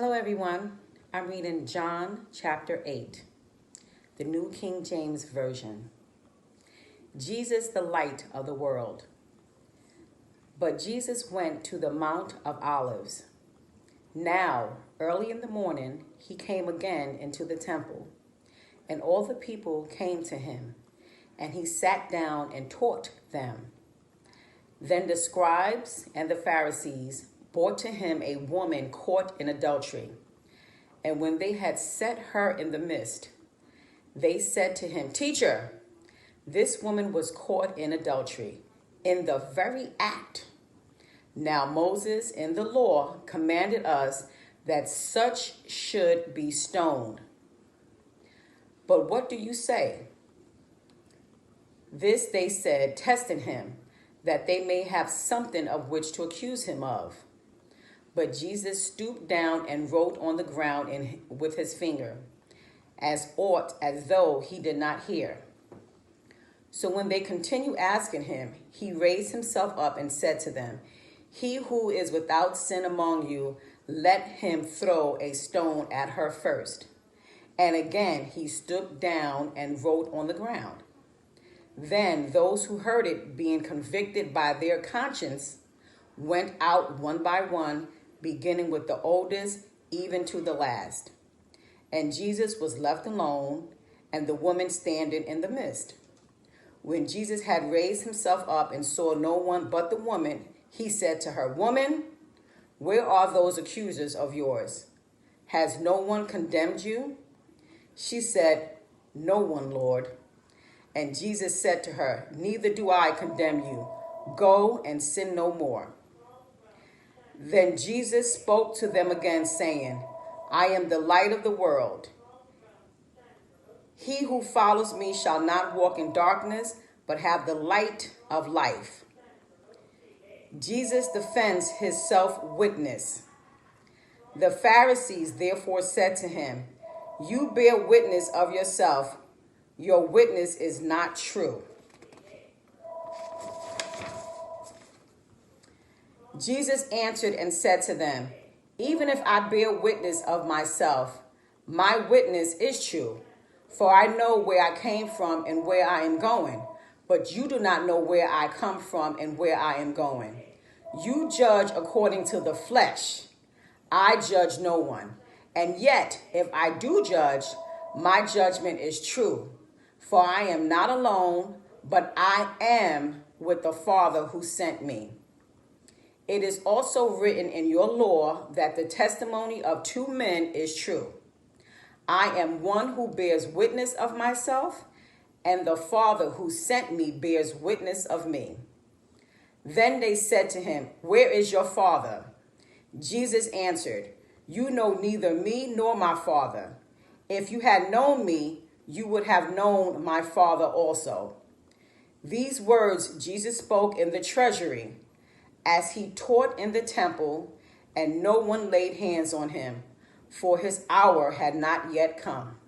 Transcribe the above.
Hello, everyone. I'm reading John chapter 8, the New King James Version. Jesus, the light of the world. But Jesus went to the Mount of Olives. Now, early in the morning, he came again into the temple, and all the people came to him, and he sat down and taught them. Then the scribes and the Pharisees brought to him a woman caught in adultery. And when they had set her in the midst, they said to him, "Teacher, this woman was caught in adultery, in the very act. Now Moses in the law commanded us that such should be stoned. But what do you say?" This they said, testing him, that they may have something of which to accuse him of. But Jesus stooped down and wrote on the ground with his finger, as though he did not hear. So when they continued asking him, he raised himself up and said to them, "He who is without sin among you, let him throw a stone at her first." And again he stooped down and wrote on the ground. Then those who heard it, being convicted by their conscience, went out one by one, beginning with the oldest, even to the last. And Jesus was left alone, and the woman standing in the midst. When Jesus had raised himself up and saw no one but the woman, he said to her, "Woman, where are those accusers of yours? Has no one condemned you?" She said, "No one, Lord." And Jesus said to her, "Neither do I condemn you. Go and sin no more." Then Jesus spoke to them again, saying, "I am the light of the world. He who follows me shall not walk in darkness, but have the light of life." Jesus defends his self-witness. The Pharisees therefore said to him, "You bear witness of yourself. Your witness is not true." Jesus answered and said to them, "Even if I bear witness of myself, my witness is true. For I know where I came from and where I am going, but you do not know where I come from and where I am going. You judge according to the flesh. I judge no one. And yet, if I do judge, my judgment is true. For I am not alone, but I am with the Father who sent me. It is also written in your law that the testimony of two men is true. I am one who bears witness of myself, and the Father who sent me bears witness of me." Then they said to him, "Where is your Father?" Jesus answered, "You know neither me nor my Father. If you had known me, you would have known my Father also." These words Jesus spoke in the treasury, as he taught in the temple, and no one laid hands on him, for his hour had not yet come.